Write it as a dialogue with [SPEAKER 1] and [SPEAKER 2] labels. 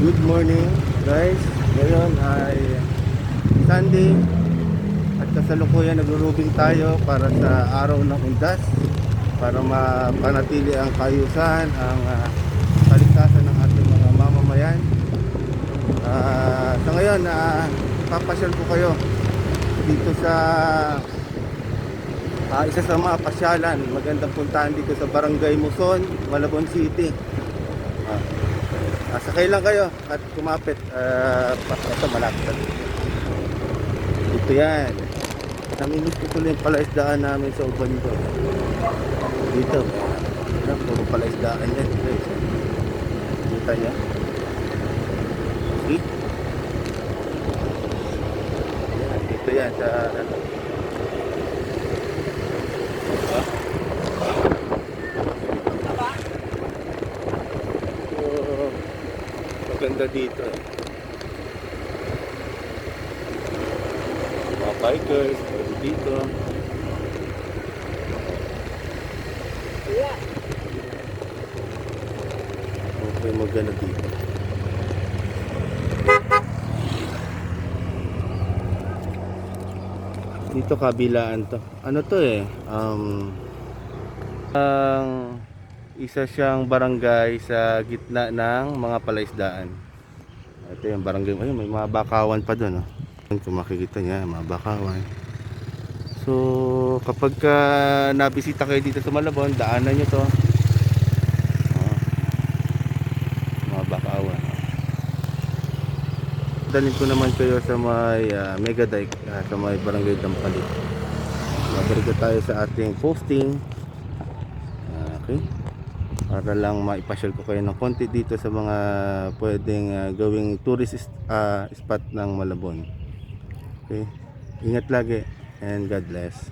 [SPEAKER 1] Good morning guys. Ngayon ay Sunday at kasalukuyan nagrurubing tayo para sa araw ng undas para mapanatili ang kaayusan, ang kaligtasan ng ating mga mamamayan. Sa ngayon, papasyal ko kayo dito sa isa sa mga pasyalan. Magandang puntahan dito sa Barangay Muson, Malabon City. Sakay lang kayo at kumapit. Ito malapit na dito yan. Namimiss ko tuloy yung palaisdaan namin sa Ubando. Dito puro palaisdaan yan guys. Kita nyo? See? Dito yan sa ganda dito mga bikers dito. Okay, maganda dito. Dito kabilaan to. Ano to ang isa siyang barangay sa gitna ng mga palaisdaan. Ito yung barangay. Ayun, may mga bakawan pa doon. Kung makikita niya, mga bakawan. So, kapag nabisita kayo dito sa Malabon, daanan nyo to. Mga bakawan. Dalhin ko naman kayo sa may Mega Dike, sa may barangay Dampalit. Mabalik tayo sa ating posting. Okay. Para lang maipasyal ko kayo ng konti dito sa mga pwedeng gawing tourist spot ng Malabon. Okay. Ingat lagi and God bless.